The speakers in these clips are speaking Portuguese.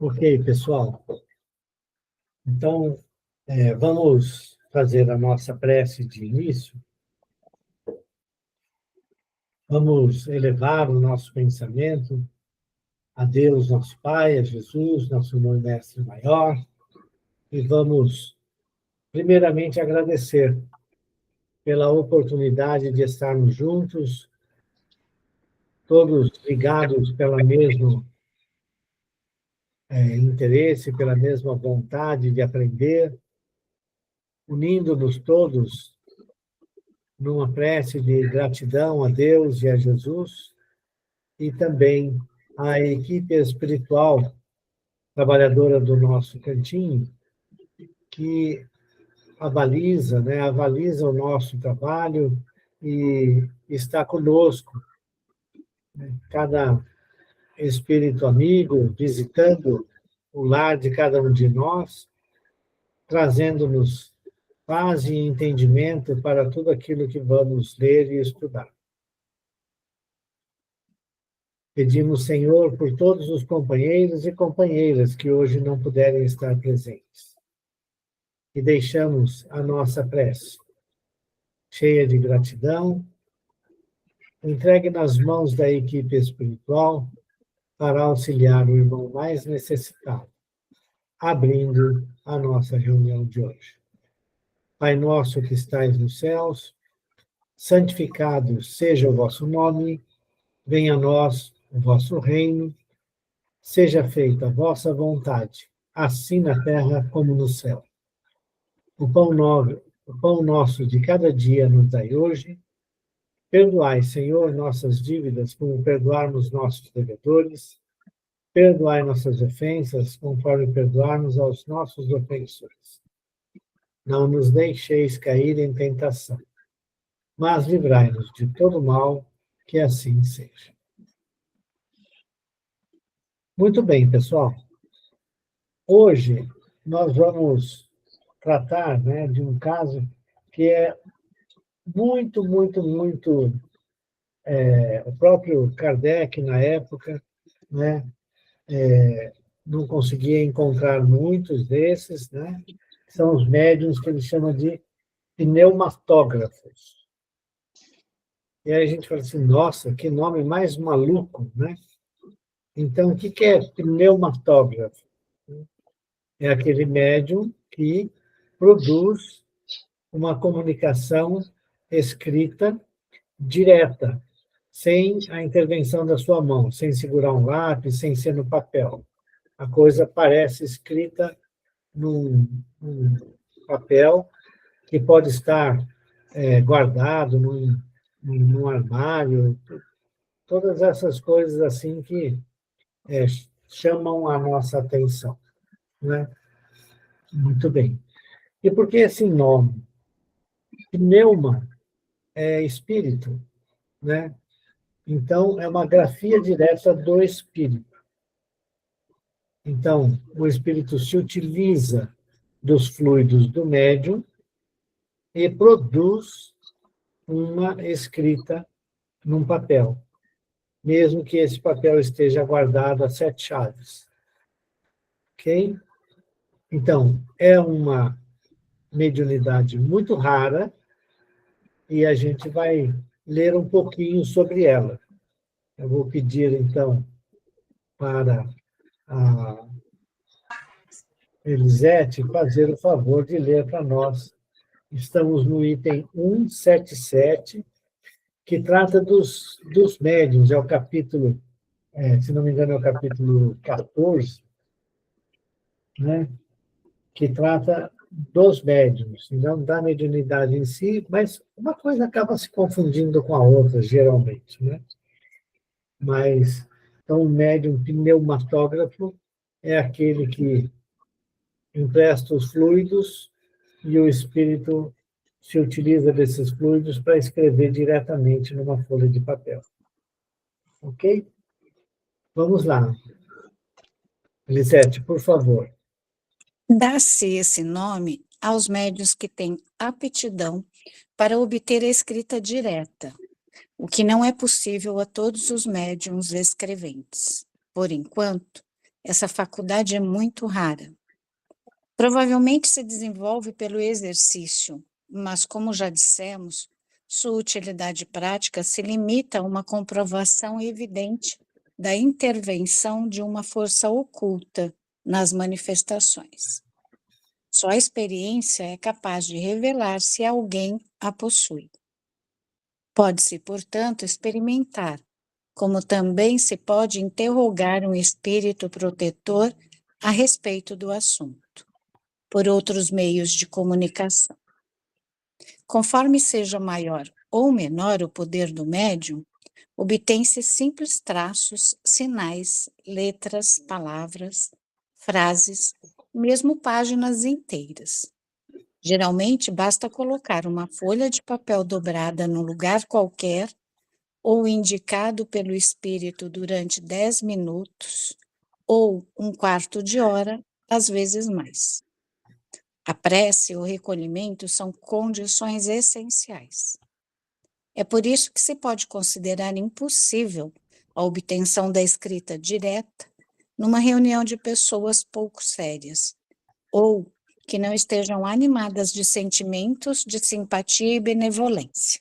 Ok, pessoal. Então, vamos fazer a nossa prece de início. Vamos elevar o nosso pensamento a Deus, nosso Pai, a Jesus, nosso irmão e mestre maior, e vamos, primeiramente, agradecer pela oportunidade de estarmos juntos, todos ligados pelo mesmo interesse, pela mesma vontade de aprender, unindo-nos todos numa prece de gratidão a Deus e a Jesus, e também à equipe espiritual trabalhadora do nosso cantinho, que avaliza o nosso trabalho e está conosco, né? Cada espírito amigo visitando o lar de cada um de nós, trazendo-nos paz e entendimento para tudo aquilo que vamos ler e estudar. Pedimos, Senhor, por todos os companheiros e companheiras que hoje não puderem estar presentes. E deixamos a nossa prece, cheia de gratidão, entregue nas mãos da equipe espiritual para auxiliar o irmão mais necessitado, abrindo a nossa reunião de hoje. Pai nosso que estais nos céus, santificado seja o vosso nome, venha a nós o vosso reino, seja feita a vossa vontade, assim na terra como no céu. O pão nosso de cada dia nos dai hoje. Perdoai, Senhor, nossas dívidas, como perdoarmos nossos devedores. Perdoai nossas ofensas, conforme perdoarmos aos nossos ofensores. Não nos deixeis cair em tentação, mas livrai-nos de todo mal, que assim seja. Muito bem, pessoal. Hoje nós vamos tratar, de um caso que é muito. O próprio Kardec, na época, né, não conseguia encontrar muitos desses, né? São os médiuns que ele chama de pneumatógrafos. E aí a gente fala assim, nossa, que nome mais maluco, né? Então, o que é pneumatógrafo? É aquele médium que produz uma comunicação escrita direta, sem a intervenção da sua mão, sem segurar um lápis, sem ser no papel. A coisa parece escrita num papel que pode estar guardado num armário, todas essas coisas assim que chamam a nossa atenção, né? Muito bem. E por que esse nome? Pneuma é espírito, né? Então, é uma grafia direta do espírito. Então, o espírito se utiliza dos fluidos do médium e produz uma escrita num papel, mesmo que esse papel esteja guardado a 7 chaves. Ok? Então, é uma mediunidade muito rara e a gente vai ler um pouquinho sobre ela. Eu vou pedir, então, para a Elisete fazer o favor de ler para nós. Estamos no item 177, que trata dos médiuns, é o capítulo, se não me engano, é o capítulo 14, né? Que trata dos médiuns, não da mediunidade em si, mas uma coisa acaba se confundindo com a outra, geralmente, né? Mas, então, o médium pneumatógrafo é aquele que empresta os fluidos e o espírito se utiliza desses fluidos para escrever diretamente numa folha de papel. Ok? Vamos lá. Elisete, por favor. Dá-se esse nome aos médiuns que têm aptidão para obter a escrita direta, o que não é possível a todos os médiuns escreventes. Por enquanto, essa faculdade é muito rara. Provavelmente se desenvolve pelo exercício, mas, como já dissemos, sua utilidade prática se limita a uma comprovação evidente da intervenção de uma força oculta nas manifestações. Só a experiência é capaz de revelar se alguém a possui. Pode-se, portanto, experimentar, como também se pode interrogar um espírito protetor a respeito do assunto, por outros meios de comunicação. Conforme seja maior ou menor o poder do médium, obtém-se simples traços, sinais, letras, palavras, frases, mesmo páginas inteiras. Geralmente, basta colocar uma folha de papel dobrada num lugar qualquer ou indicado pelo espírito durante 10 minutos ou um quarto de hora, às vezes mais. A prece e o recolhimento são condições essenciais. É por isso que se pode considerar impossível a obtenção da escrita direta numa reunião de pessoas pouco sérias, ou que não estejam animadas de sentimentos de simpatia e benevolência.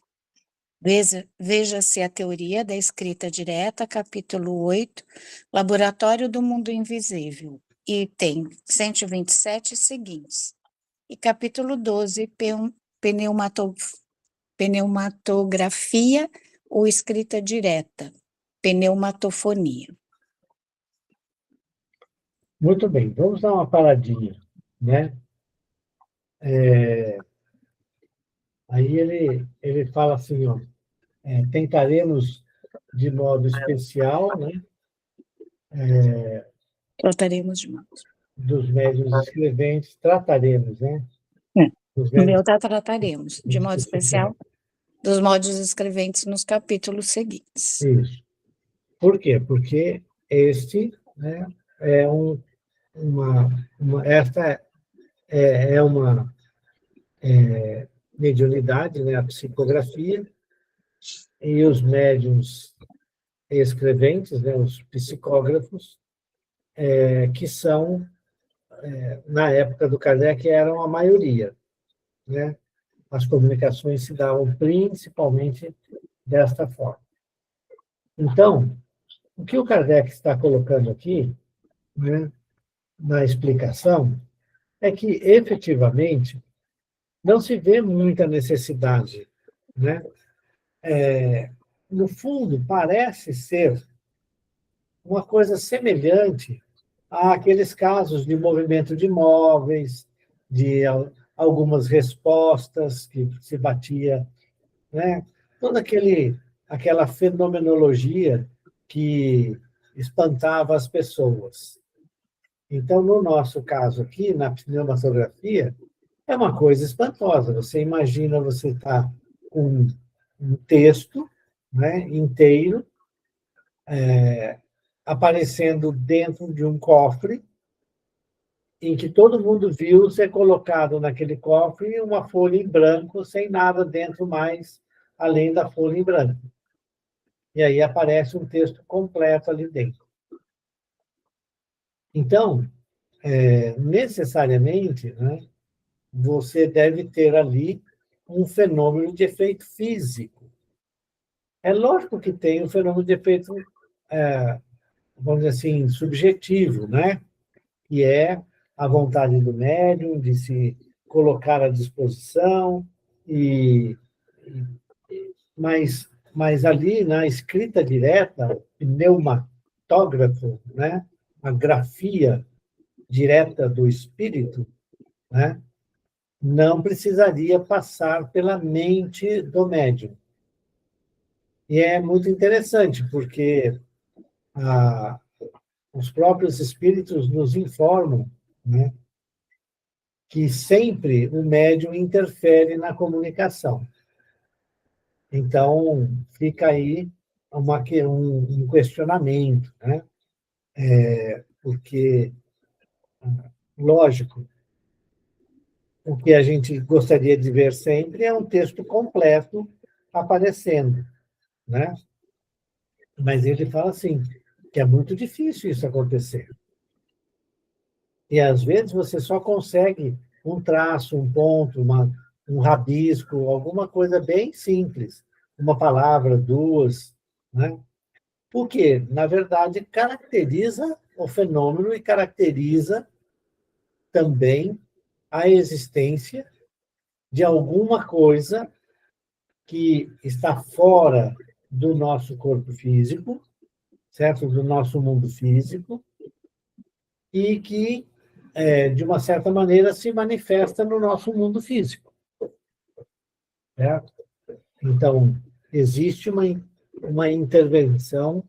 Veja-se a teoria da escrita direta, capítulo 8, Laboratório do Mundo Invisível, item 127 seguintes. E capítulo 12, pneumatografia ou escrita direta, pneumatofonia. Muito bem, vamos dar uma paradinha, né? Aí ele fala assim, ó, tentaremos de modo especial, né, Trataremos de modos. dos médiuns escreventes, trataremos, né? Dos No médiuns meu trataremos, de modo especial, dos modos escreventes nos capítulos seguintes. Isso. Por quê? Porque este, né, é esta é uma mediunidade, né, a psicografia, e os médiuns escreventes, né, os psicógrafos, que são, na época do Kardec, eram a maioria, né? As comunicações se davam principalmente desta forma. Então, o que o Kardec está colocando aqui, né, na explicação, é que, efetivamente, não se vê muita necessidade, né? No fundo, parece ser uma coisa semelhante àqueles casos de movimento de móveis, de algumas respostas que se batia, né? Toda aquela fenomenologia que espantava as pessoas. Então, no nosso caso aqui, na pneumatografia, é uma coisa espantosa. Você imagina você estar com um texto, né, inteiro, aparecendo dentro de um cofre, em que todo mundo viu ser colocado naquele cofre uma folha em branco, sem nada dentro mais, além da folha em branco. E aí aparece um texto completo ali dentro. Então, necessariamente, né, você deve ter ali um fenômeno de efeito físico. É lógico que tem um fenômeno de efeito, vamos dizer assim, subjetivo, né? Que é a vontade do médium de se colocar à disposição, mas ali na escrita direta, pneumatógrafo, né? A grafia direta do espírito, né? Não precisaria passar pela mente do médium. E é muito interessante, porque os próprios espíritos nos informam, né, que sempre o médium interfere na comunicação. Então, fica aí um questionamento, né? Porque, lógico, o que a gente gostaria de ver sempre é um texto completo aparecendo, né? Mas ele fala assim, que é muito difícil isso acontecer. E, às vezes, você só consegue um traço, um ponto, um rabisco, alguma coisa bem simples. Uma palavra, duas, né? Porque, na verdade, caracteriza o fenômeno e caracteriza também a existência de alguma coisa que está fora do nosso corpo físico, certo? Do nosso mundo físico, e que, de uma certa maneira, se manifesta no nosso mundo físico, certo? Então, existe uma intervenção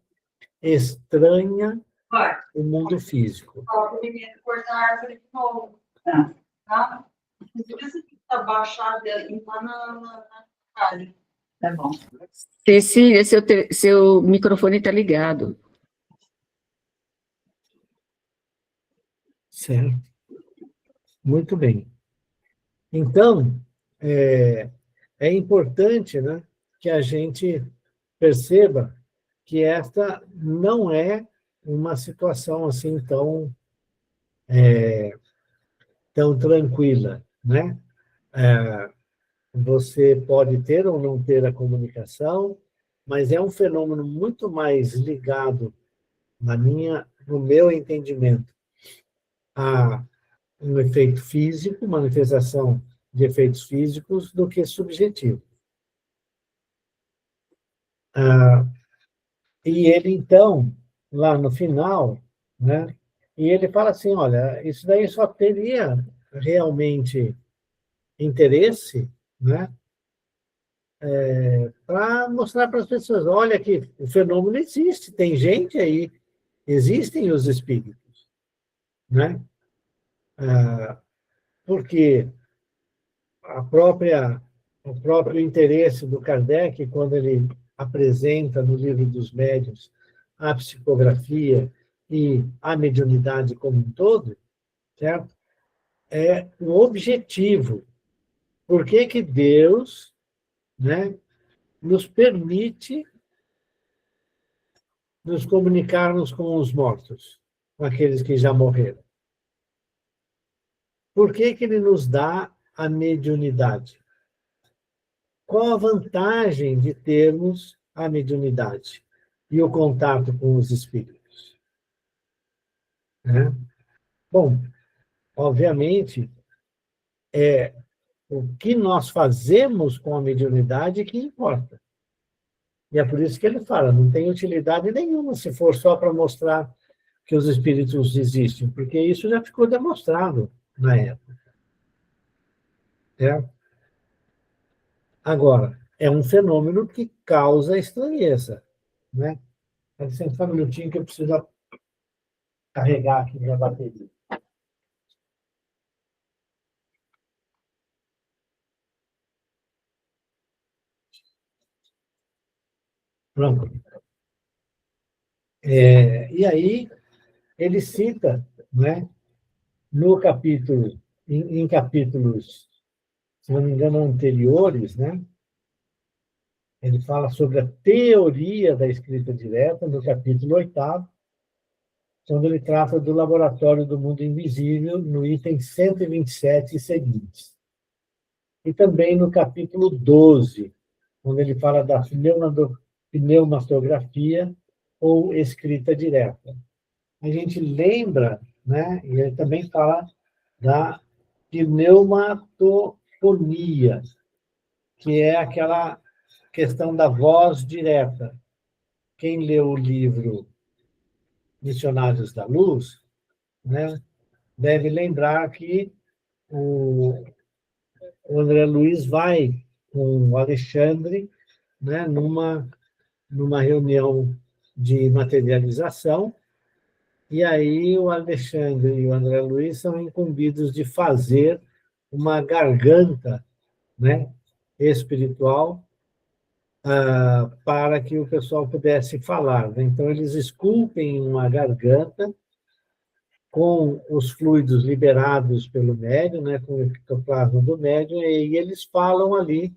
estranha no mundo físico. Cortar a árvore de novo. Tá? Inclusive, você está baixado lá na área. Tá bom. Cecília, seu microfone está ligado. Certo. Muito bem. Então, é importante, né, que a gente perceba que esta não é uma situação assim tão tranquila, né? Você pode ter ou não ter a comunicação, mas é um fenômeno muito mais ligado, no meu entendimento, a um efeito físico, manifestação de efeitos físicos, do que subjetivo. E ele, então, lá no final, né, e ele fala assim, olha, isso daí só teria realmente interesse, né, para mostrar para as pessoas, olha que o fenômeno existe, tem gente aí, existem os espíritos, né? Porque o próprio interesse do Kardec, quando ele apresenta no Livro dos Médiuns a psicografia e a mediunidade como um todo, certo? É o objetivo. Por que que Deus, né, nos permite nos comunicarmos com os mortos, com aqueles que já morreram? Por que que ele nos dá a mediunidade? Qual a vantagem de termos a mediunidade e o contato com os espíritos? Né? Bom, obviamente, o que nós fazemos com a mediunidade que importa. E é por isso que ele fala, não tem utilidade nenhuma se for só para mostrar que os espíritos existem, porque isso já ficou demonstrado na época. Certo? Agora, é um fenômeno que causa estranheza, né? Dá licença só um minutinho que eu preciso carregar aqui minha bateria. Pronto. E aí, ele cita, né, no capítulo, em capítulos, se não me engano, anteriores, né, ele fala sobre a teoria da escrita direta, no capítulo 8º, quando ele trata do laboratório do mundo invisível, no item 127 e seguintes. E também no capítulo 12, quando ele fala da pneumatografia ou escrita direta. A gente lembra, né, e ele também fala da pneumatofonia, que é aquela questão da voz direta. Quem leu o livro Missionários da Luz, né, deve lembrar que o André Luiz vai com o Alexandre, né, numa reunião de materialização, e aí o Alexandre e o André Luiz são incumbidos de fazer uma garganta, né, espiritual, para que o pessoal pudesse falar. Então, eles esculpem uma garganta com os fluidos liberados pelo médium, né, com o ectoplasma do médium, e eles falam ali,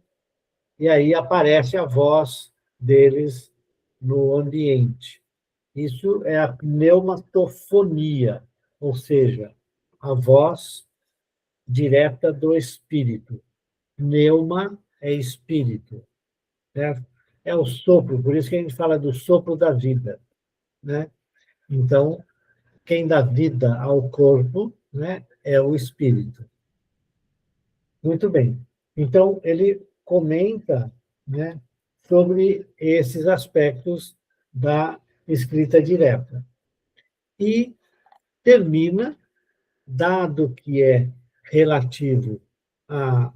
e aí aparece a voz deles no ambiente. Isso é a pneumatofonia, ou seja, a voz direta do Espírito. Pneuma é espírito, certo? É o sopro, por isso que a gente fala do sopro da vida, né? Então, quem dá vida ao corpo, né, é o Espírito. Muito bem. Então, ele comenta, né, sobre esses aspectos da escrita direta. E termina, dado que é relativo a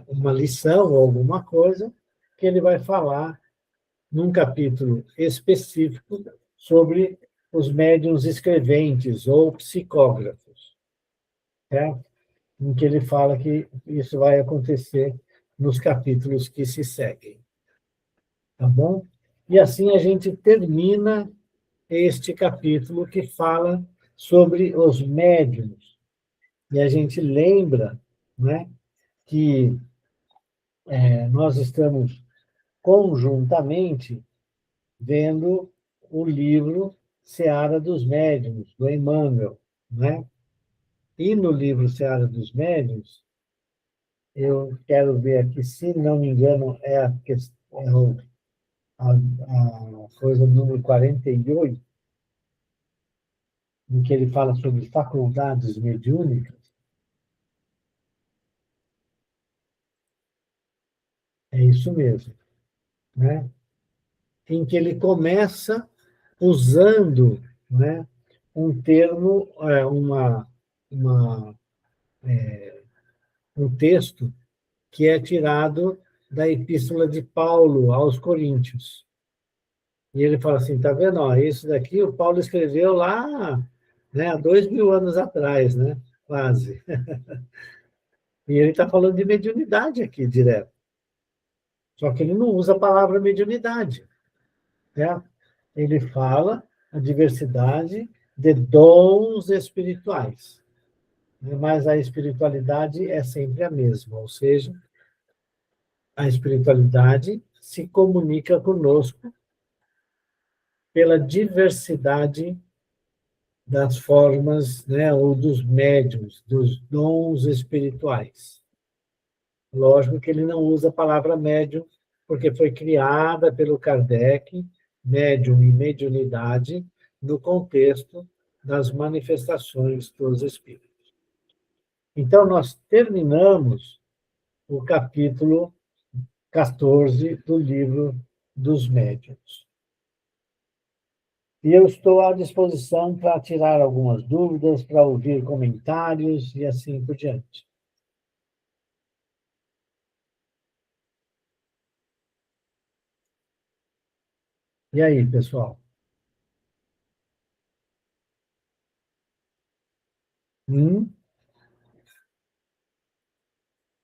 uma lição ou alguma coisa, que ele vai falar num capítulo específico sobre os médiuns escreventes ou psicógrafos, certo? Em que ele fala que isso vai acontecer nos capítulos que se seguem. Tá bom? E assim a gente termina este capítulo que fala sobre os médiuns. E a gente lembra, né, que nós estamos conjuntamente vendo o livro Seara dos Médiuns, do Emmanuel, né? E no livro Seara dos Médiuns, eu quero ver aqui, se não me engano, é a coisa número 48, em que ele fala sobre faculdades mediúnicas. É isso mesmo, né? Em que ele começa usando, né, um termo, um texto que é tirado da Epístola de Paulo aos Coríntios. E ele fala assim, tá vendo? Ó, isso daqui o Paulo escreveu lá, né, há 2000 anos atrás, né? Quase. E ele está falando de mediunidade aqui, direto. Só que ele não usa a palavra mediunidade, né? Ele fala a diversidade de dons espirituais. Mas a espiritualidade é sempre a mesma, ou seja, a espiritualidade se comunica conosco pela diversidade das formas, né, ou dos médiuns, dos dons espirituais. Lógico que ele não usa a palavra médium, porque foi criada pelo Kardec, médium e mediunidade, no contexto das manifestações dos espíritos. Então, nós terminamos o capítulo 14 do livro dos médiuns. E eu estou à disposição para tirar algumas dúvidas, para ouvir comentários e assim por diante. E aí, pessoal?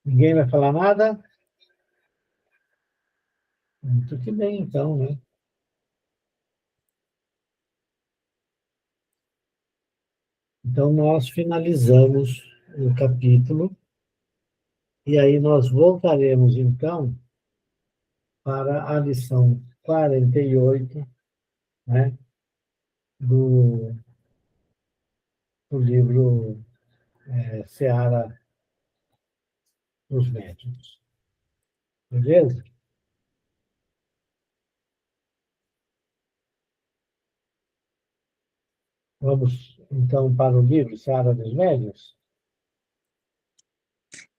Ninguém vai falar nada? Muito que bem, então, né? Então, nós finalizamos o capítulo, e aí nós voltaremos, então, para a lição 48, né, do livro Seara dos Médiuns. Beleza? Vamos, então, para o livro Seara dos Médiuns?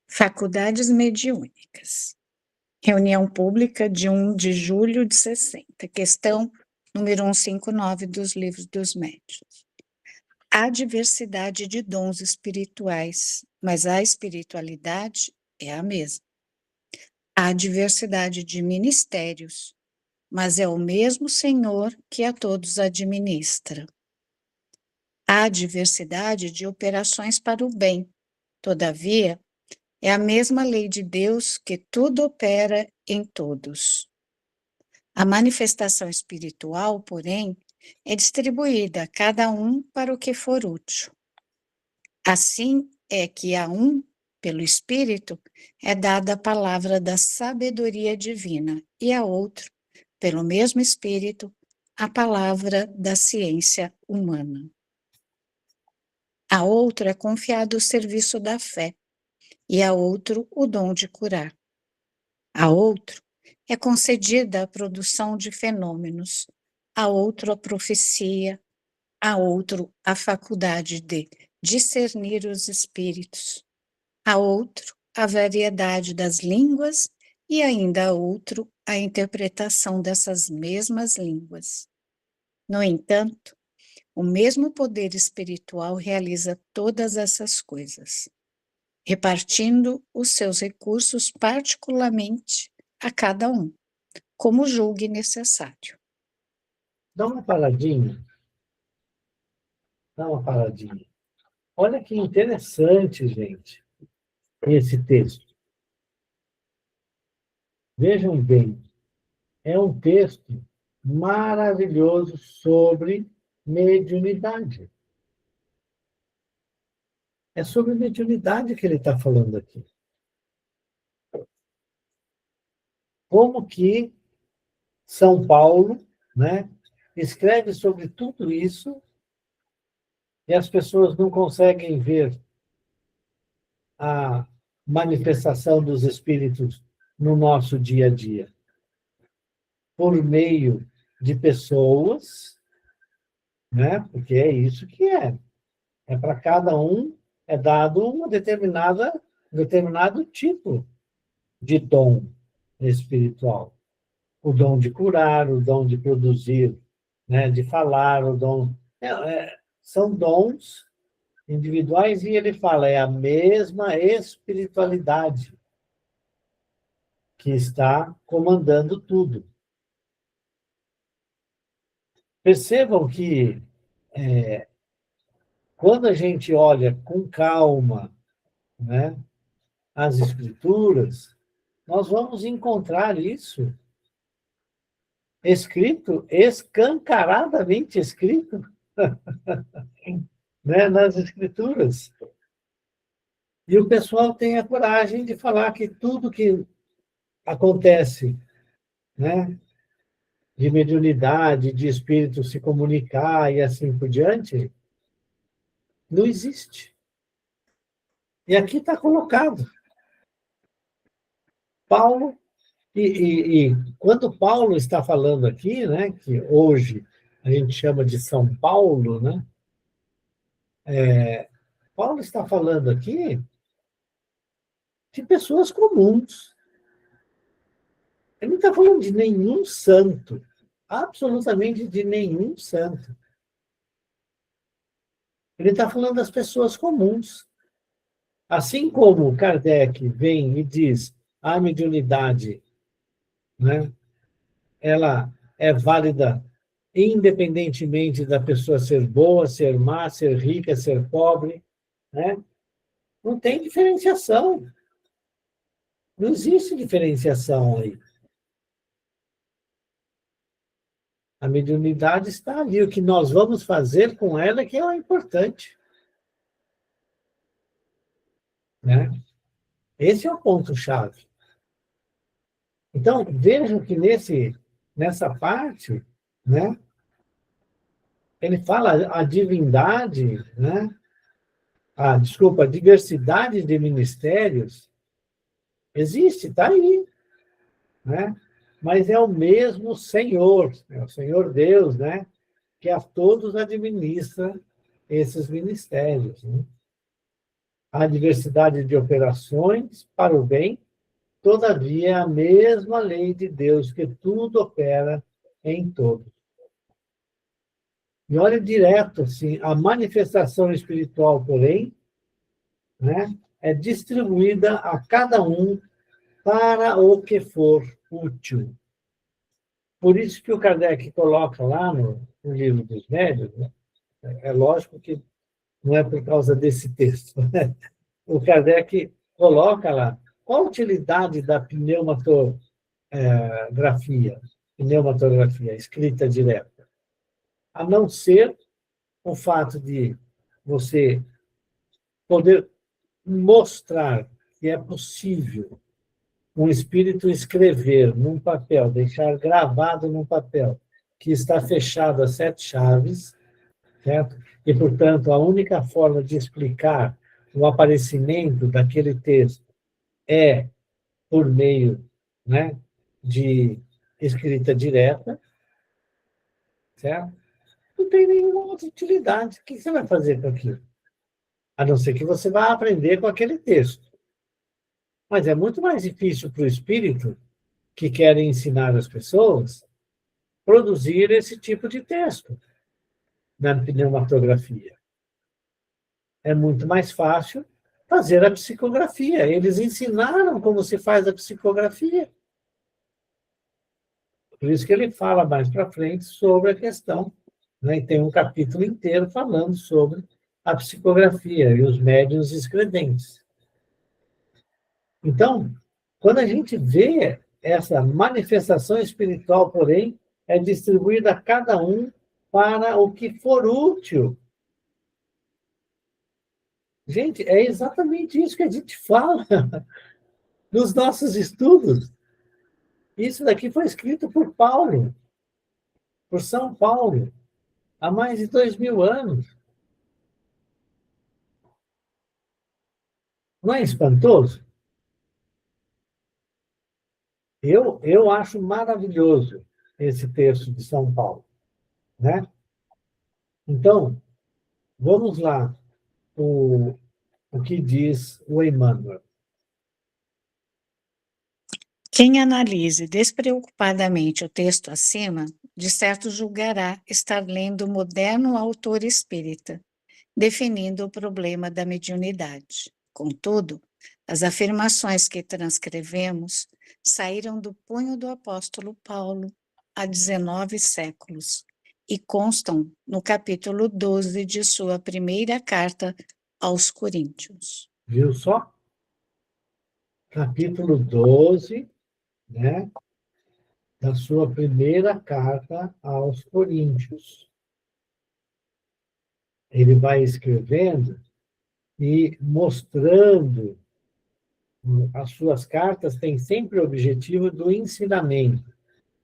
Faculdades mediúnicas. Reunião pública de 1 de julho de 60. Questão número 159 dos livros dos médiuns. Há diversidade de dons espirituais, mas a espiritualidade é a mesma. Há diversidade de ministérios, mas é o mesmo Senhor que a todos administra. Há diversidade de operações para o bem, todavia, é a mesma lei de Deus que tudo opera em todos. A manifestação espiritual, porém, é distribuída a cada um para o que for útil. Assim é que a um, pelo Espírito, é dada a palavra da sabedoria divina, e a outro, pelo mesmo Espírito, a palavra da ciência humana. A outro é confiado o serviço da fé, e a outro o dom de curar. A outro é concedida a produção de fenômenos, a outro a profecia, a outro a faculdade de discernir os espíritos, a outro a variedade das línguas e ainda a outro a interpretação dessas mesmas línguas. No entanto, o mesmo poder espiritual realiza todas essas coisas, repartindo os seus recursos particularmente a cada um, como julgue necessário. Dá uma paradinha. Dá uma paradinha. Olha que interessante, gente, esse texto. Vejam bem, é um texto maravilhoso sobre mediunidade. É sobre mediunidade que ele está falando aqui. Como que São Paulo, né, escreve sobre tudo isso e as pessoas não conseguem ver a manifestação dos espíritos no nosso dia a dia. Por meio de pessoas, né, porque é isso que é. É para cada um, é dado um determinado tipo de dom espiritual. O dom de curar, o dom de produzir, né, de falar, o dom... são dons individuais e ele fala, é a mesma espiritualidade que está comandando tudo. Percebam que quando a gente olha com calma, né, as escrituras, nós vamos encontrar isso escrito, escancaradamente escrito, né, nas escrituras. E o pessoal tem a coragem de falar que tudo que acontece, né, de mediunidade, de espírito se comunicar e assim por diante, não existe. E aqui está colocado. Paulo, e quando Paulo está falando aqui, né, que hoje a gente chama de São Paulo, né, Paulo está falando aqui de pessoas comuns. Ele não está falando de nenhum santo, absolutamente de nenhum santo. Ele está falando das pessoas comuns. Assim como Kardec vem e diz a mediunidade, né, ela é válida independentemente da pessoa ser boa, ser má, ser rica, ser pobre, né? Não tem diferenciação. Não existe diferenciação aí. A mediunidade está ali. O que nós vamos fazer com ela é que é o importante. Né? Esse é o ponto-chave. Então, vejam que nessa parte, né, ele fala a divindade, né, a diversidade de ministérios existe, está aí. Né? Mas é o mesmo Senhor, é o Senhor Deus, né, que a todos administra esses ministérios. Né? Há diversidade de operações para o bem, todavia é a mesma lei de Deus, que tudo opera em todos. E olha direto, assim, a manifestação espiritual, porém, né, é distribuída a cada um para o que for útil. Por isso que o Kardec coloca lá no Livro dos Médiuns, né? É lógico que não é por causa desse texto, né? O Kardec coloca lá qual a utilidade da pneumatografia, escrita direta, a não ser o fato de você poder mostrar que é possível um espírito escrever num papel, deixar gravado num papel, que está fechado a 7 chaves, certo? E, portanto, a única forma de explicar o aparecimento daquele texto é por meio, né, de escrita direta, certo? Não tem nenhuma outra utilidade. O que você vai fazer com aquilo? A não ser que você vá aprender com aquele texto. Mas é muito mais difícil para o espírito que quer ensinar as pessoas produzir esse tipo de texto na pneumatografia. É muito mais fácil fazer a psicografia. Eles ensinaram como se faz a psicografia. Por isso que ele fala mais para frente sobre a questão, né? E tem um capítulo inteiro falando sobre a psicografia e os médiuns escreventes. Então, quando a gente vê essa manifestação espiritual, porém, é distribuída a cada um para o que for útil. Gente, é exatamente isso que a gente fala nos nossos estudos. Isso daqui foi escrito por Paulo, por São Paulo, há mais de 2000 anos. Não é espantoso? Eu acho maravilhoso esse texto de São Paulo, né? Então, vamos lá, o que diz o Emmanuel. Quem analise despreocupadamente o texto acima, de certo julgará estar lendo o moderno autor espírita, definindo o problema da mediunidade. Contudo, as afirmações que transcrevemos saíram do punho do apóstolo Paulo há 19 séculos e constam no capítulo 12 de sua primeira carta aos Coríntios. Viu só? Capítulo 12, né, da sua primeira carta aos Coríntios. Ele vai escrevendo e mostrando. As suas cartas têm sempre o objetivo do ensinamento,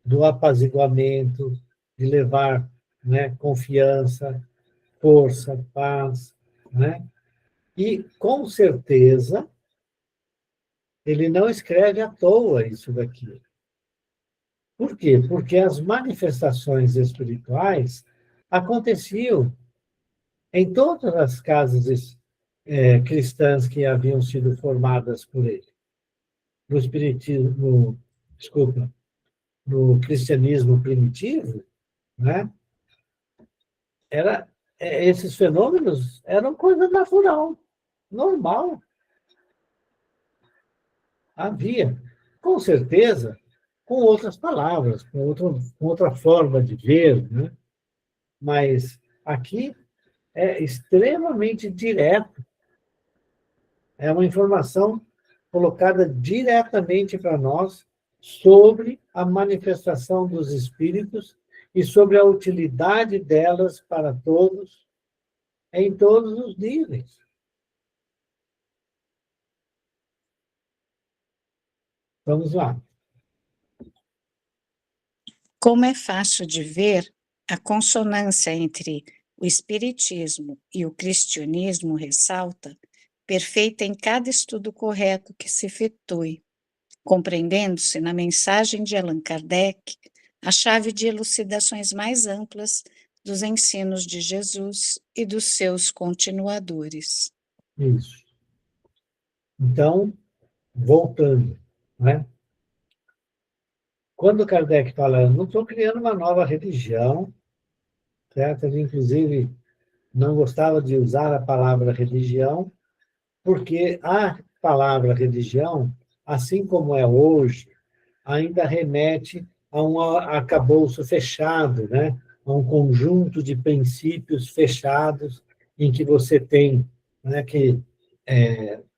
do apaziguamento, de levar, né, confiança, força, paz, né? E, com certeza, ele não escreve à toa isso daqui. Por quê? Porque as manifestações espirituais aconteciam em todas as casas cristãs que haviam sido formadas por ele. No espiritismo, desculpa, no cristianismo primitivo, né? Esses fenômenos eram coisa natural, normal. Havia, com certeza, com outras palavras, com outra forma de ver, né? Mas aqui é extremamente direto. É uma informação colocada diretamente para nós sobre a manifestação dos espíritos e sobre a utilidade delas para todos, em todos os níveis. Vamos lá. Como é fácil de ver, a consonância entre o espiritismo e o cristianismo ressalta, perfeita em cada estudo correto que se efetue, compreendendo-se na mensagem de Allan Kardec a chave de elucidações mais amplas dos ensinos de Jesus e dos seus continuadores. Isso. Então, voltando, né? Quando Kardec fala, não estou criando uma nova religião, certo? Ele, inclusive, não gostava de usar a palavra religião, porque a palavra religião, assim como é hoje, ainda remete a um arcabouço fechado, né? A um conjunto de princípios fechados em que você tem, né, que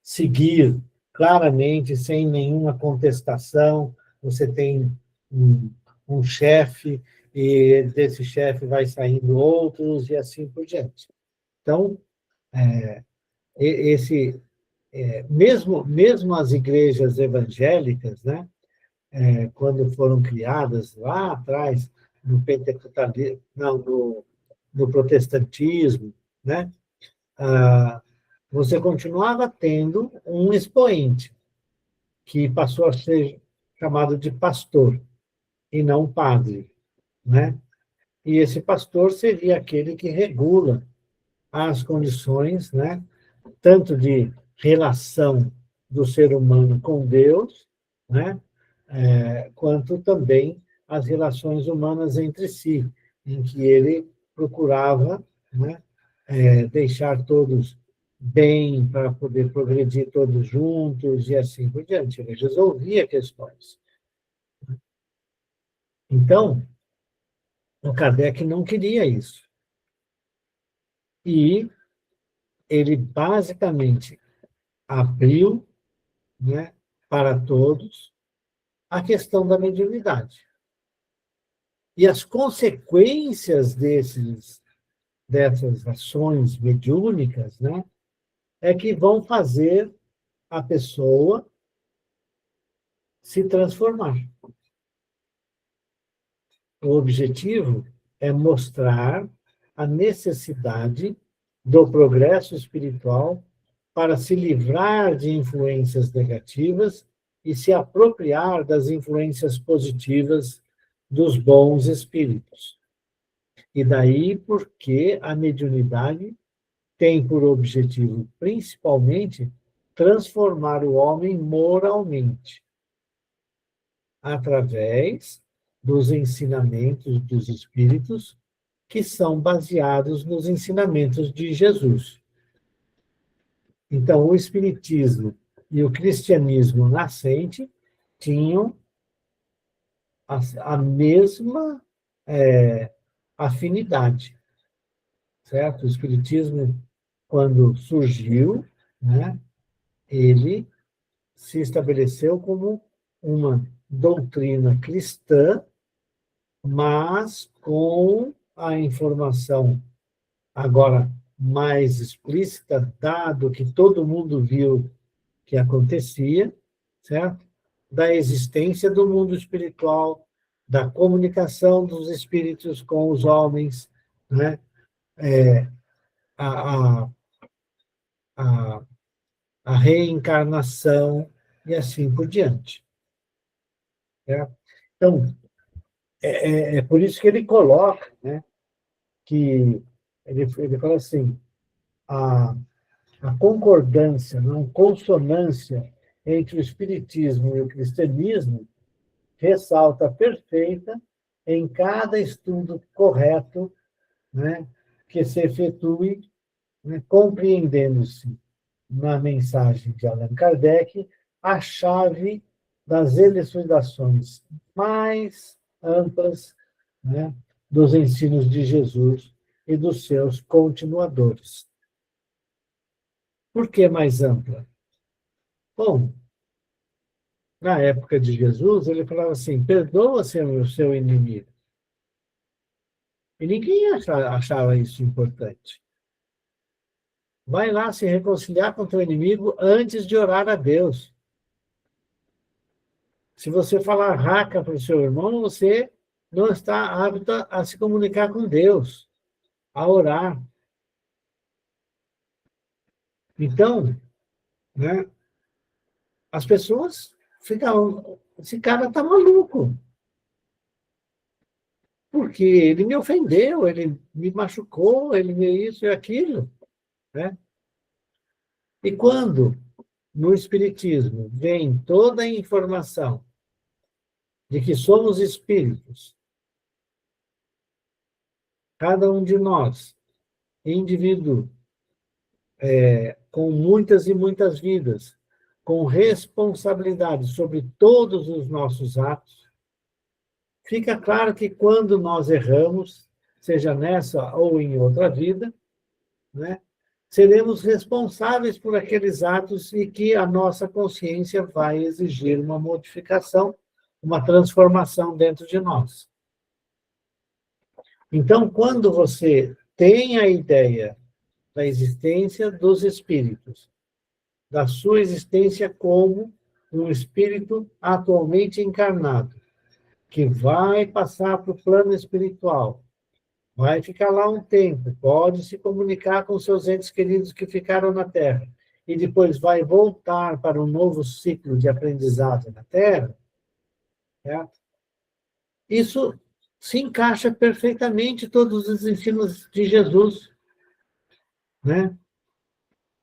seguir claramente, sem nenhuma contestação. Você tem um chefe, e desse chefe vai saindo outros, e assim por diante. Então, mesmo as igrejas evangélicas, né, quando foram criadas lá atrás, no pentecostalismo, não, no protestantismo, né? Você continuava tendo um expoente, que passou a ser chamado de pastor, e não padre, né? E esse pastor seria aquele que regula as condições, né? Tanto de relação do ser humano com Deus, né? Quanto também as relações humanas entre si, em que ele procurava, né? Deixar todos bem para poder progredir todos juntos e assim por diante. Ele resolvia questões. Então, o Kardec não queria isso. E ele basicamente abriu, né, para todos a questão da mediunidade. E as consequências dessas ações mediúnicas, né, é que vão fazer a pessoa se transformar. O objetivo é mostrar a necessidade do progresso espiritual para se livrar de influências negativas e se apropriar das influências positivas dos bons espíritos. E daí porque a mediunidade tem por objetivo, principalmente, transformar o homem moralmente, através dos ensinamentos dos espíritos, que são baseados nos ensinamentos de Jesus. Então, o espiritismo e o cristianismo nascente tinham a mesma afinidade, certo? O espiritismo, quando surgiu, né, ele se estabeleceu como uma doutrina cristã, mas com a informação agora mais explícita, dado que todo mundo viu que acontecia, certo? Da existência do mundo espiritual, da comunicação dos espíritos com os homens, né? A, a, a, a reencarnação e assim por diante. Certo? Então, é por isso que ele coloca, né, que ele fala assim, a concordância, a consonância entre o espiritismo e o cristianismo ressalta perfeita em cada estudo correto, né, que se efetue, né, compreendendo-se na mensagem de Allan Kardec a chave das elucidações mais amplas, né, dos ensinos de Jesus e dos seus continuadores. Por que mais ampla? Bom, na época de Jesus, ele falava assim, perdoa-se o seu inimigo. E ninguém achava isso importante. Vai lá se reconciliar com o teu inimigo antes de orar a Deus. Se você falar raca para o seu irmão, você não está apto a se comunicar com Deus, a orar. Então, né, as pessoas ficam, esse cara está maluco. Porque ele me ofendeu, ele me machucou, ele me isso e aquilo, né? E quando no Espiritismo vem toda a informação de que somos espíritos, cada um de nós, indivíduo, com muitas e muitas vidas, com responsabilidade sobre todos os nossos atos, fica claro que quando nós erramos, seja nessa ou em outra vida, né, seremos responsáveis por aqueles atos e que a nossa consciência vai exigir uma modificação, uma transformação dentro de nós. Então, quando você tem a ideia da existência dos espíritos, da sua existência como um espírito atualmente encarnado, que vai passar para o plano espiritual, vai ficar lá um tempo, pode se comunicar com seus entes queridos que ficaram na Terra, e depois vai voltar para um novo ciclo de aprendizado na Terra, certo? Isso se encaixa perfeitamente todos os ensinos de Jesus, né?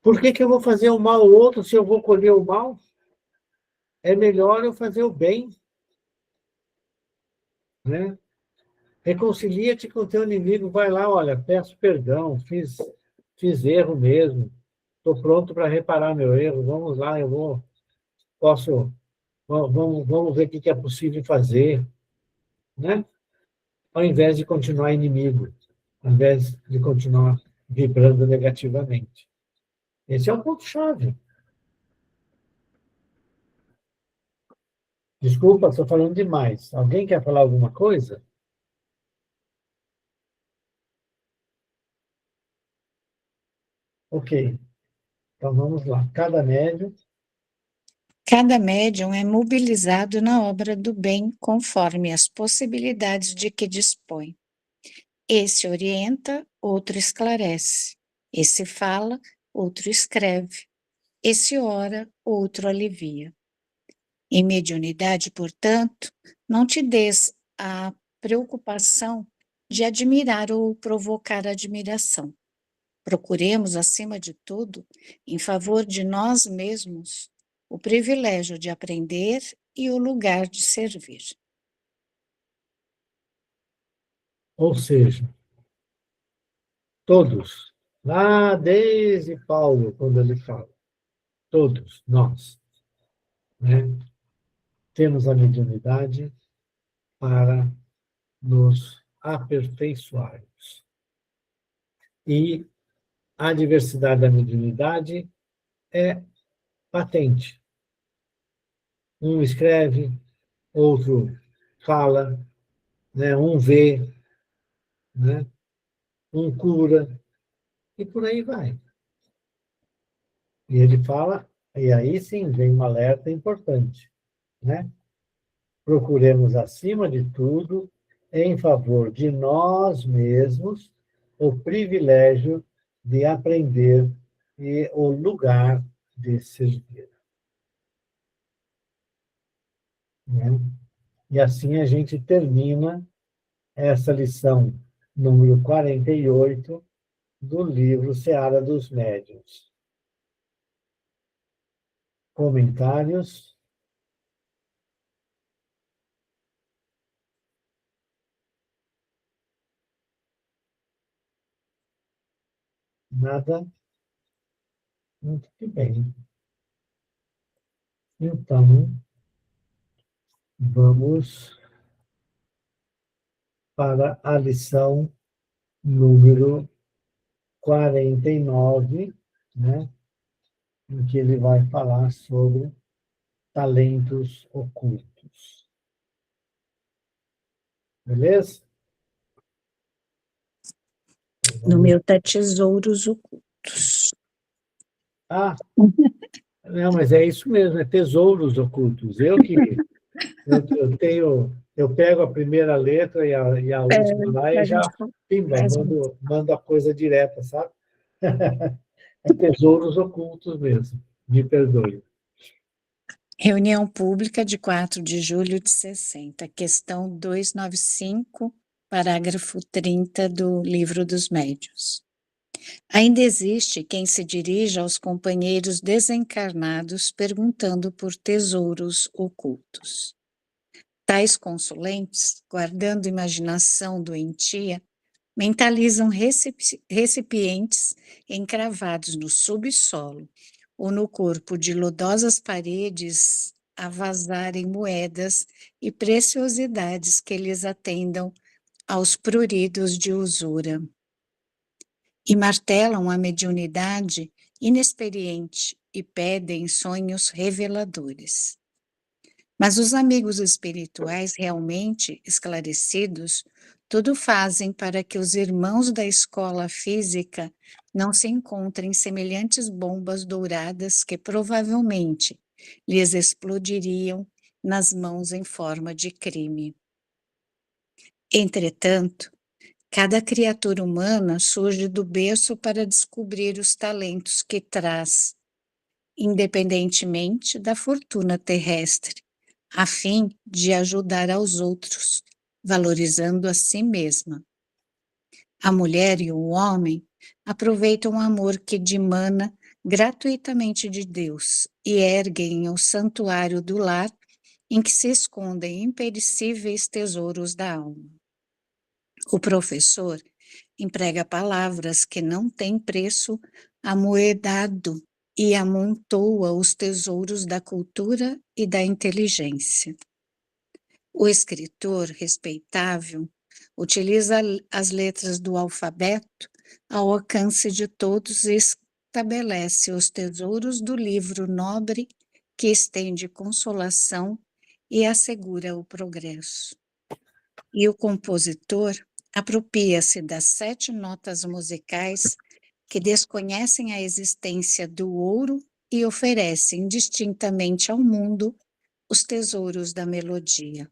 Por que que eu vou fazer o mal ao outro se eu vou colher o mal? É melhor eu fazer o bem, né? Reconcilia-te com o teu inimigo, vai lá, olha, peço perdão, fiz erro mesmo, estou pronto para reparar meu erro, vamos lá, vamos ver o que é possível fazer, né? Ao invés de continuar inimigo, ao invés de continuar vibrando negativamente. Esse é o ponto-chave. Desculpa, estou falando demais. Alguém quer falar alguma coisa? Ok, então vamos lá. Cada médium. Cada médium é mobilizado na obra do bem conforme as possibilidades de que dispõe. Esse orienta, outro esclarece. Esse fala, outro escreve. Esse ora, outro alivia. Em mediunidade, portanto, não te des a preocupação de admirar ou provocar admiração. Procuremos, acima de tudo, em favor de nós mesmos, o privilégio de aprender e o lugar de servir. Ou seja, todos, lá desde Paulo, quando ele fala, todos nós, né, temos a mediunidade para nos aperfeiçoarmos. E a diversidade da mediunidade é patente. Um escreve, outro fala, né, um vê, né, um cura, e por aí vai. E ele fala, e aí sim vem um alerta importante, né? Procuremos, acima de tudo, em favor de nós mesmos, o privilégio de aprender e o lugar de servir. Né? E assim a gente termina essa lição número 48 do livro Seara dos Médiuns. Comentários? Nada? Muito bem. Então, vamos para a lição número 49, né? Em que ele vai falar sobre talentos ocultos. Beleza? No meu está tesouros ocultos. Ah, não, mas é isso mesmo, é tesouros ocultos. Eu pego a primeira letra e a última lá e já, pimba, mando a coisa direta, sabe? É tesouros ocultos mesmo, me perdoe. Reunião pública de 4 de julho de 60, questão 295, parágrafo 30 do Livro dos Médiuns. Ainda existe quem se dirija aos companheiros desencarnados perguntando por tesouros ocultos. Tais consulentes, guardando imaginação doentia, mentalizam recipientes encravados no subsolo ou no corpo de lodosas paredes a vazarem moedas e preciosidades que lhes atendam aos pruridos de usura. E martelam a mediunidade inexperiente e pedem sonhos reveladores. Mas os amigos espirituais realmente esclarecidos tudo fazem para que os irmãos da escola física não se encontrem semelhantes bombas douradas que provavelmente lhes explodiriam nas mãos em forma de crime. Entretanto, Cada criatura humana surge do berço para descobrir os talentos que traz, independentemente da fortuna terrestre, a fim de ajudar aos outros, valorizando a si mesma. A mulher e o homem aproveitam o amor que dimana gratuitamente de Deus e erguem o santuário do lar em que se escondem imperecíveis tesouros da alma. O professor emprega palavras que não têm preço amoedado e amontoa os tesouros da cultura e da inteligência. O escritor respeitável utiliza as letras do alfabeto ao alcance de todos e estabelece os tesouros do livro nobre que estende consolação e assegura o progresso. E o compositor apropria-se das 7 notas musicais que desconhecem a existência do ouro e oferece indistintamente ao mundo os tesouros da melodia.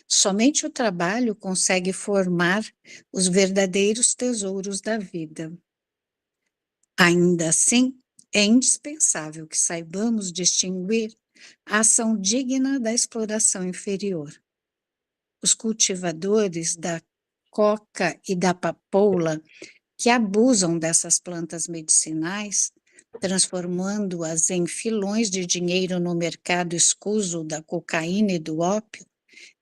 Somente o trabalho consegue formar os verdadeiros tesouros da vida. Ainda assim, é indispensável que saibamos distinguir a ação digna da exploração inferior. Os cultivadores da coca e da papoula que abusam dessas plantas medicinais, transformando-as em filões de dinheiro no mercado escuso da cocaína e do ópio,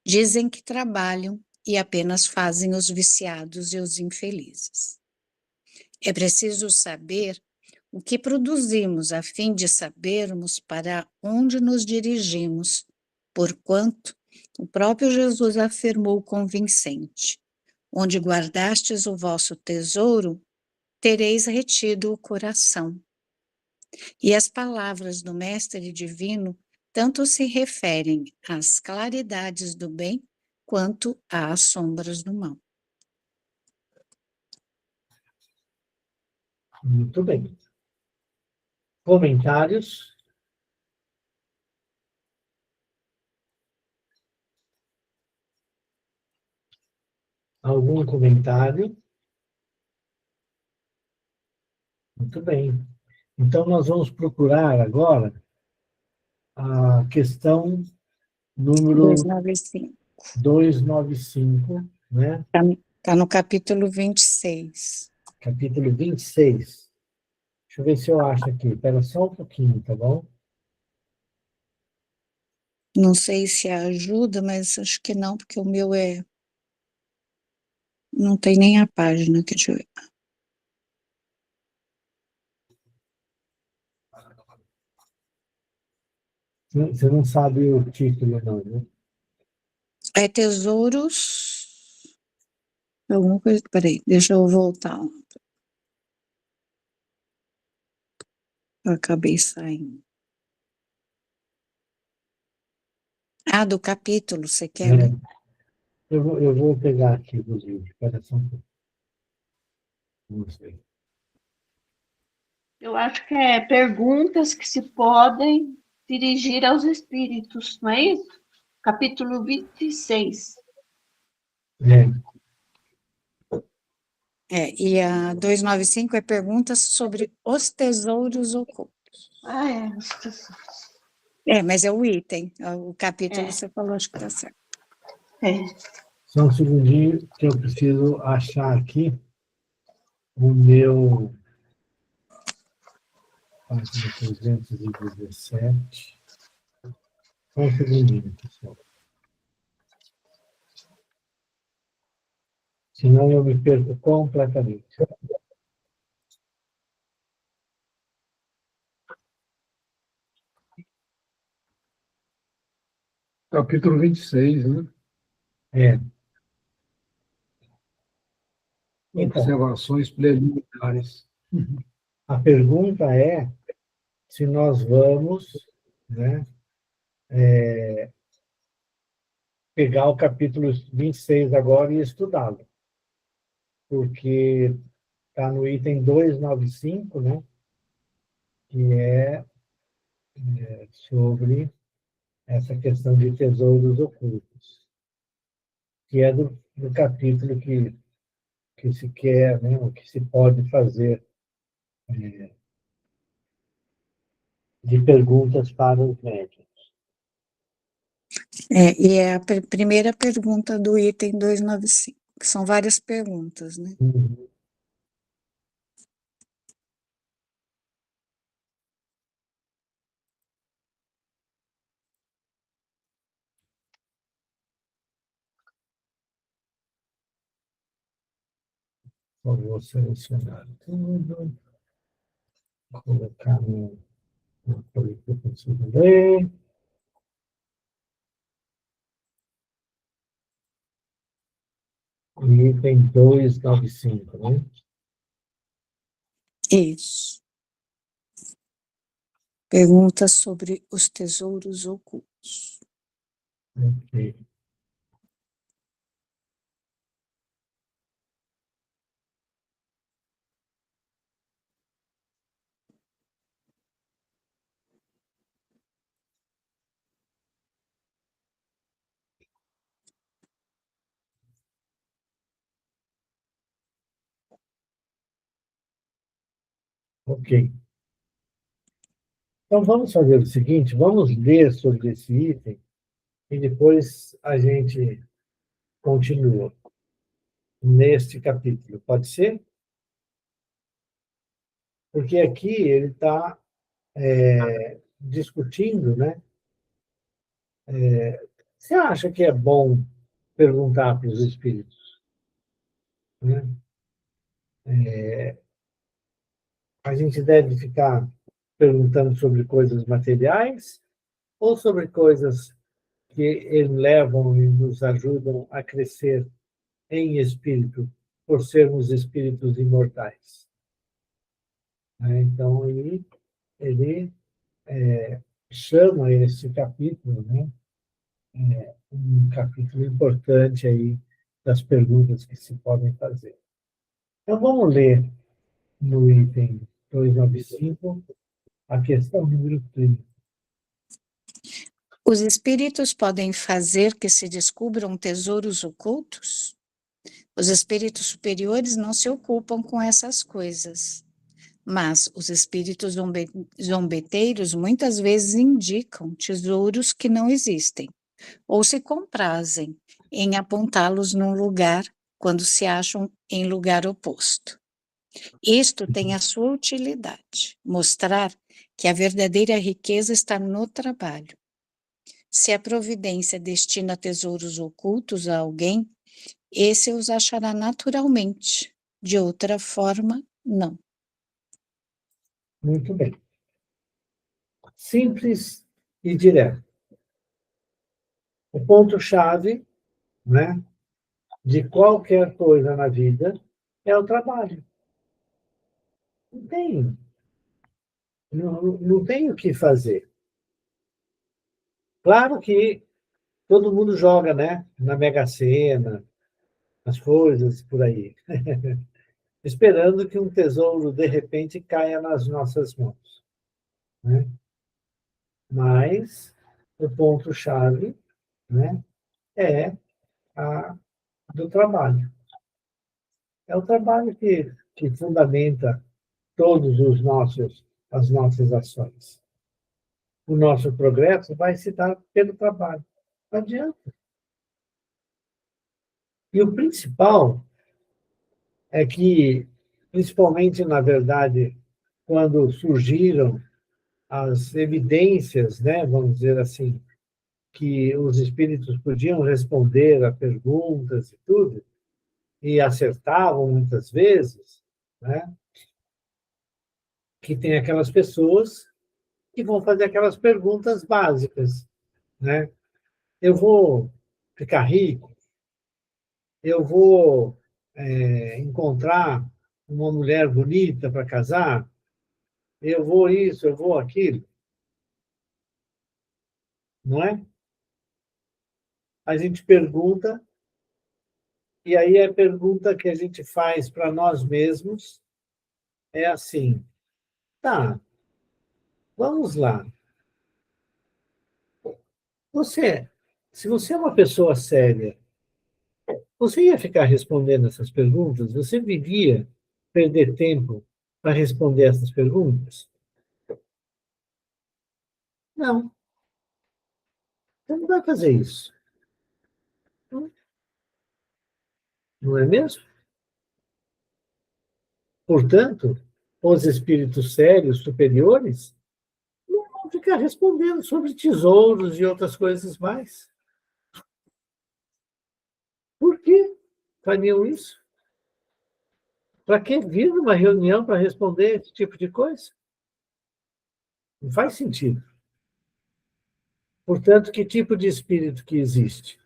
dizem que trabalham e apenas fazem os viciados e os infelizes. É preciso saber o que produzimos a fim de sabermos para onde nos dirigimos, porquanto o próprio Jesus afirmou convincente: onde guardastes o vosso tesouro, tereis retido o coração. E as palavras do Mestre Divino tanto se referem às claridades do bem quanto às sombras do mal. Muito bem. Comentários? Algum comentário? Muito bem. Então, nós vamos procurar agora a questão número 295. 295, né? Está no capítulo 26. Capítulo 26. Deixa eu ver se eu acho aqui. Espera só um pouquinho, tá bom? Não sei se ajuda, mas acho que não, porque o meu não tem nem a página, deixa eu ver. Você não sabe o título, não, né? É tesouros... Alguma coisa... Peraí, deixa eu voltar. Eu acabei saindo. Ah, do capítulo, você quer ler? Eu vou pegar aqui dos livros. Espera só um pouquinho. Não sei. Eu acho que é perguntas que se podem dirigir aos espíritos, não é isso? Capítulo 26. E a 295 é perguntas sobre os tesouros ocultos. Ah, é. Mas é o item, o capítulo você falou, acho que está certo. Só um segundinho que eu preciso achar aqui o meu... Página 317. Só um segundinho, pessoal. Senão eu me perco completamente. Capítulo 26, né? Então, Observações preliminares. a pergunta é se nós vamos, né, pegar o capítulo 26 agora e estudá-lo. Porque está no item 295, né, que é sobre essa questão de tesouros ocultos, que é do capítulo que que se quer, né, o que se pode fazer de perguntas para os médiums. E é a primeira pergunta do item 295, que são várias perguntas, né? Uhum. Eu vou selecionar tudo, colocar no folha que eu consigo ler. E item 295, né? Isso. Perguntas sobre os tesouros ocultos. Ok. Ok. Então, vamos fazer o seguinte, vamos ler sobre esse item e depois a gente continua neste capítulo. Pode ser? Porque aqui ele está discutindo, né? Você acha que é bom perguntar para os espíritos, né? A gente deve ficar perguntando sobre coisas materiais ou sobre coisas que levam e nos ajudam a crescer em espírito, por sermos espíritos imortais, né? Então, ele chama esse capítulo, né, um capítulo importante aí das perguntas que se podem fazer. Então, vamos ler no item 295 a questão número 30. Os espíritos podem fazer que se descubram tesouros ocultos? Os espíritos superiores não se ocupam com essas coisas, mas os espíritos zombeteiros muitas vezes indicam tesouros que não existem, ou se comprazem em apontá-los num lugar quando se acham em lugar oposto. Isto tem a sua utilidade, mostrar que a verdadeira riqueza está no trabalho. Se a providência destina tesouros ocultos a alguém, esse os achará naturalmente. De outra forma, não. Muito bem. Simples e direto. O ponto-chave, né, de qualquer coisa na vida é o trabalho. Não tem, não tem o que fazer. Claro que todo mundo joga, né, na Mega Sena, as coisas por aí, esperando que um tesouro, de repente, caia nas nossas mãos, né? Mas o ponto-chave, né, é a do trabalho. É o trabalho que fundamenta todos as nossas ações. O nosso progresso vai se dar pelo trabalho. Não adianta. E o principal é que, principalmente, na verdade, quando surgiram as evidências, né, vamos dizer assim, que os espíritos podiam responder a perguntas e tudo, e acertavam muitas vezes, né, que tem aquelas pessoas que vão fazer aquelas perguntas básicas, né? Eu vou ficar rico? Eu vou encontrar uma mulher bonita para casar? Eu vou isso, eu vou aquilo, não é? A gente pergunta, e aí a pergunta que a gente faz para nós mesmos é assim: tá, vamos lá. Você, se você é uma pessoa séria, Você ia ficar respondendo essas perguntas? Você viria perder tempo para responder essas perguntas? Não, você não vai fazer isso. Não é mesmo? Portanto, os espíritos sérios, superiores, não vão ficar respondendo sobre tesouros e outras coisas mais. Por que fariam isso? Para que vir numa reunião para responder esse tipo de coisa? Não faz sentido. Portanto, que tipo de espírito que existe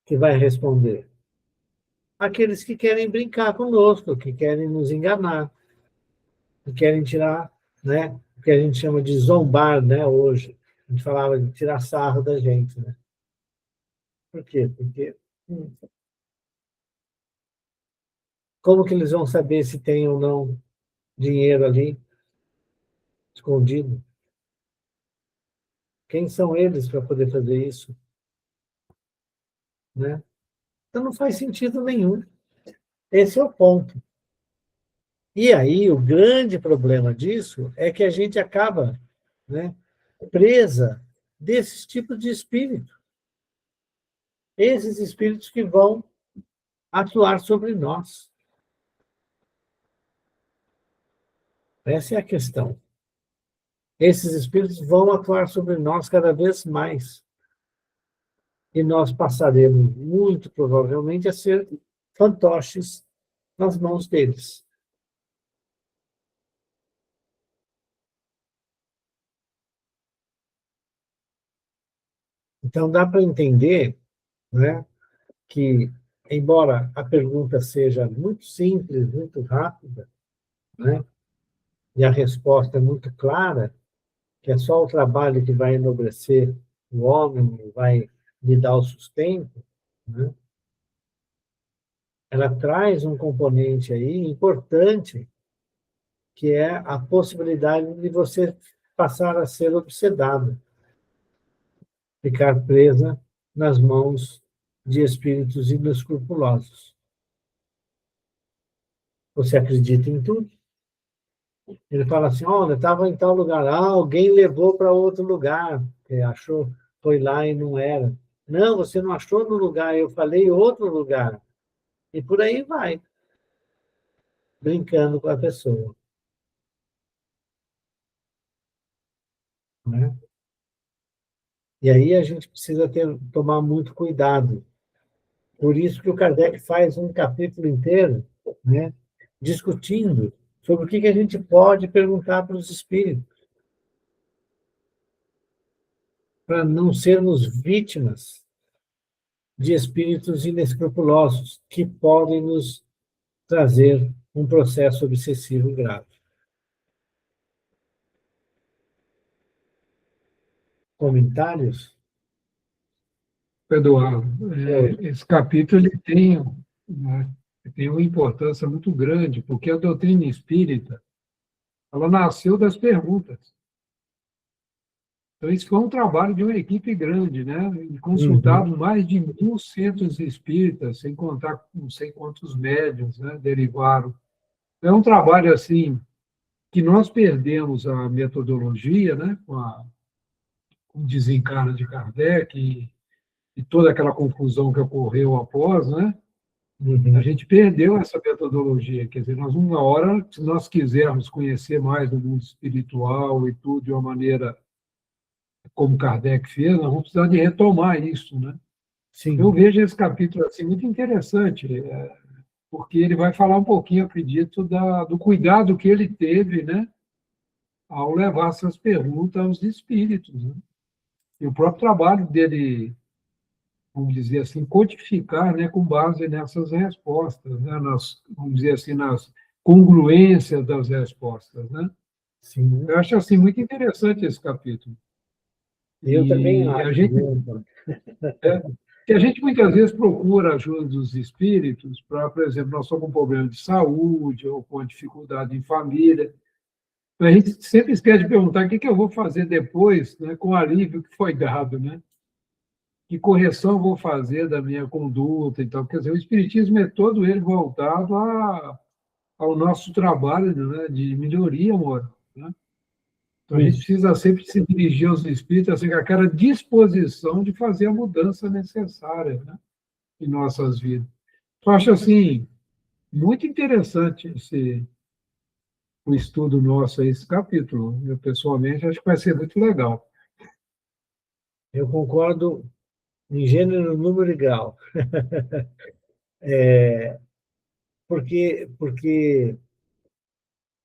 que vai responder? Aqueles que querem brincar conosco, que querem nos enganar, que querem tirar, né, o que a gente chama de zombar, né, hoje. A gente falava de tirar sarro da gente, né? Por quê? Porque como que eles vão saber se tem ou não dinheiro ali escondido? Quem são eles para poder fazer isso? Né? Então não faz sentido nenhum. Esse é o ponto. E aí o grande problema disso é que a gente acaba, né, presa desses tipos de espírito. Esses espíritos que vão atuar sobre nós. Essa é a questão. Esses espíritos vão atuar sobre nós cada vez mais. E nós passaremos, muito provavelmente, a ser fantoches nas mãos deles. Então, dá para entender, né, que, embora a pergunta seja muito simples, muito rápida, né, e a resposta é muito clara, que é só o trabalho que vai enobrecer o homem, vai lhe dar o sustento, né, ela traz um componente aí importante, que é a possibilidade de você passar a ser obsedado, ficar presa nas mãos de espíritos inescrupulosos. Você acredita em tudo? Ele fala assim, olha, estava em tal lugar, alguém levou para outro lugar, que achou, foi lá e não era. Não, você não achou no lugar, eu falei outro lugar. E por aí vai, brincando com a pessoa. Né? E aí a gente precisa tomar muito cuidado. Por isso que o Kardec faz um capítulo inteiro, né, discutindo sobre o que a gente pode perguntar para os espíritos, para não sermos vítimas de espíritos inescrupulosos que podem nos trazer um processo obsessivo grave. Comentários? Eduardo, esse capítulo ele tem, né, tem uma importância muito grande, porque a doutrina espírita ela nasceu das perguntas. Então, isso foi um trabalho de uma equipe grande, né? E consultado mais de 1.000 centros espíritas, sem contar não sei quantos médiuns, né, derivaram. É um trabalho assim que nós perdemos a metodologia, né, com o desencarne de Kardec e toda aquela confusão que ocorreu após, né? A gente perdeu essa metodologia, quer dizer, nós uma hora, se nós quisermos conhecer mais do mundo espiritual e tudo de uma maneira como Kardec fez, nós vamos precisar de retomar isso, né? Sim. Eu vejo esse capítulo assim muito interessante, porque ele vai falar um pouquinho, acredito, do cuidado que ele teve, né, ao levar essas perguntas aos espíritos, né? E o próprio trabalho dele, vamos dizer assim, codificar, né, com base nessas respostas, né, vamos dizer assim, nas congruências das respostas, né? Sim. Eu acho assim muito interessante esse capítulo. Eu também a acho. gente, que a gente muitas vezes procura a ajuda dos espíritos para, por exemplo, nós estamos com um problema de saúde ou com uma dificuldade em família. A gente sempre esquece de perguntar o que eu vou fazer depois, né, com o alívio que foi dado, né? que correção eu vou fazer da minha conduta e tal. Quer dizer, o Espiritismo é todo ele voltado ao nosso trabalho, né, de melhoria moral, né? Então, a gente precisa sempre se dirigir aos espíritos assim, com aquela disposição de fazer a mudança necessária, né, em nossas vidas. Eu acho, assim, muito interessante o estudo nosso, esse capítulo. Eu, pessoalmente, acho que vai ser muito legal. Eu concordo em gênero, número e grau. Porque,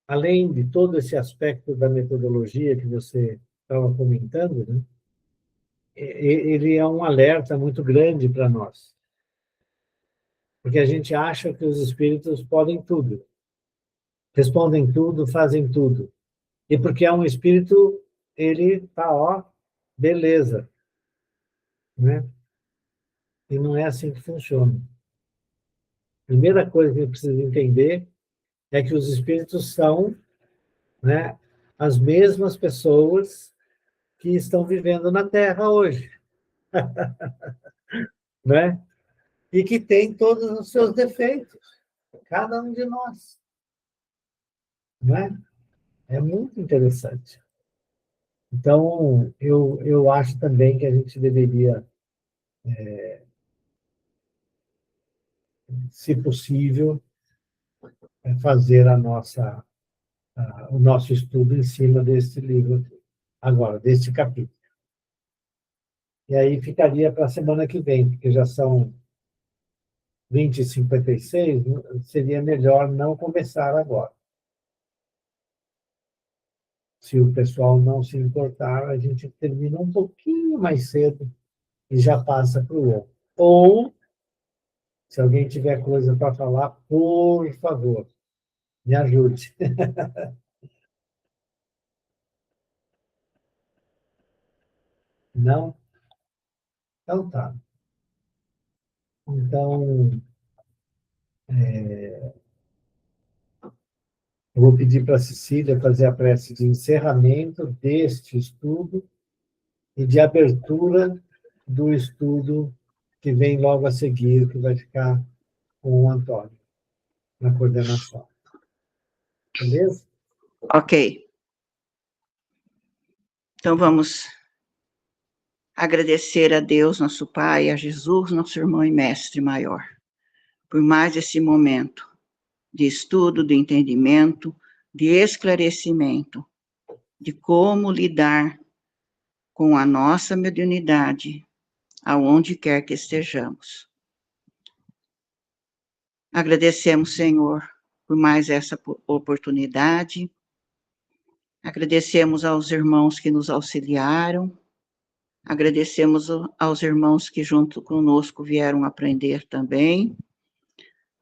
além de todo esse aspecto da metodologia que você estava comentando, né, ele é um alerta muito grande para nós. Porque a gente acha que os espíritos podem tudo, respondem tudo, fazem tudo. E porque é um espírito, ele está, ó, beleza, né? E não é assim que funciona. A primeira coisa que a gente precisa entender é que os espíritos são, né, as mesmas pessoas que estão vivendo na Terra hoje, né? E que têm todos os seus defeitos, cada um de nós, né? É muito interessante. Então, eu acho também que a gente deveria, se possível, fazer o nosso estudo em cima desse livro aqui. Agora, desse capítulo. E aí ficaria para a semana que vem, porque já são 20h56, seria melhor não começar agora. Se o pessoal não se importar, a gente termina um pouquinho mais cedo e já passa para o outro. Ou, se alguém tiver coisa para falar, por favor, me ajude. Não? Então tá. Então, eu vou pedir para a Cecília fazer a prece de encerramento deste estudo e de abertura do estudo que vem logo a seguir, que vai ficar com o Antônio, na coordenação. Beleza? Ok. Então vamos agradecer a Deus, nosso Pai, a Jesus, nosso irmão e mestre maior, por mais esse momento de estudo, de entendimento, de esclarecimento, de como lidar com a nossa mediunidade, aonde quer que estejamos. Agradecemos, Senhor, por mais essa oportunidade. Agradecemos aos irmãos que nos auxiliaram. Agradecemos aos irmãos que junto conosco vieram aprender também.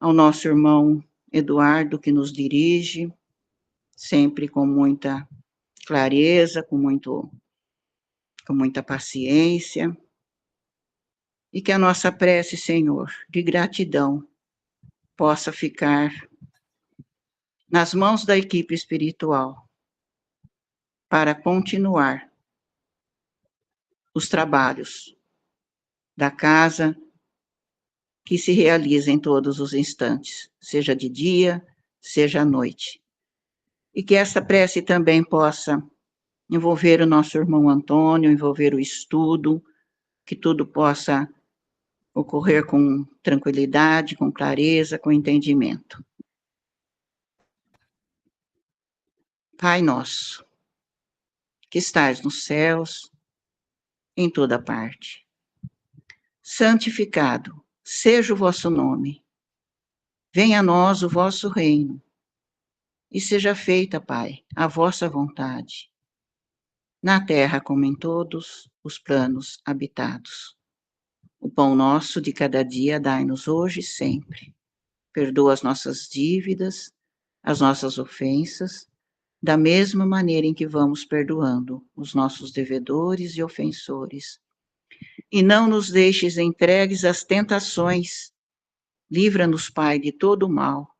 Ao nosso irmão Eduardo, que nos dirige, sempre com muita clareza, com muita paciência. E que a nossa prece, Senhor, de gratidão, possa ficar nas mãos da equipe espiritual, para continuar os trabalhos da casa, que se realiza em todos os instantes, seja de dia, seja à noite. E que essa prece também possa envolver o nosso irmão Antônio, envolver o estudo, que tudo possa ocorrer com tranquilidade, com clareza, com entendimento. Pai nosso, que estais nos céus, em toda parte, santificado seja o vosso nome. Venha a nós o vosso reino. E seja feita, Pai, a vossa vontade, na terra como em todos os planos habitados. O pão nosso de cada dia dai-nos hoje e sempre. Perdoa as nossas dívidas, as nossas ofensas, da mesma maneira em que vamos perdoando os nossos devedores e ofensores. E não nos deixes entregues às tentações. Livra-nos, Pai, de todo mal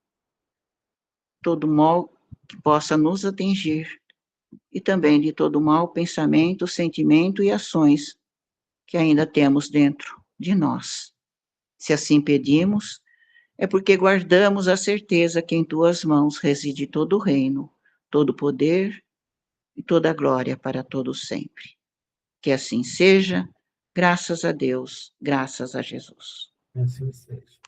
que possa nos atingir, e também de todo mal pensamento, sentimento e ações que ainda temos dentro de nós. Se assim pedimos, é porque guardamos a certeza que em tuas mãos reside todo o reino, todo o poder e toda a glória para todos sempre. Que assim seja, graças a Deus, graças a Jesus. Assim seja.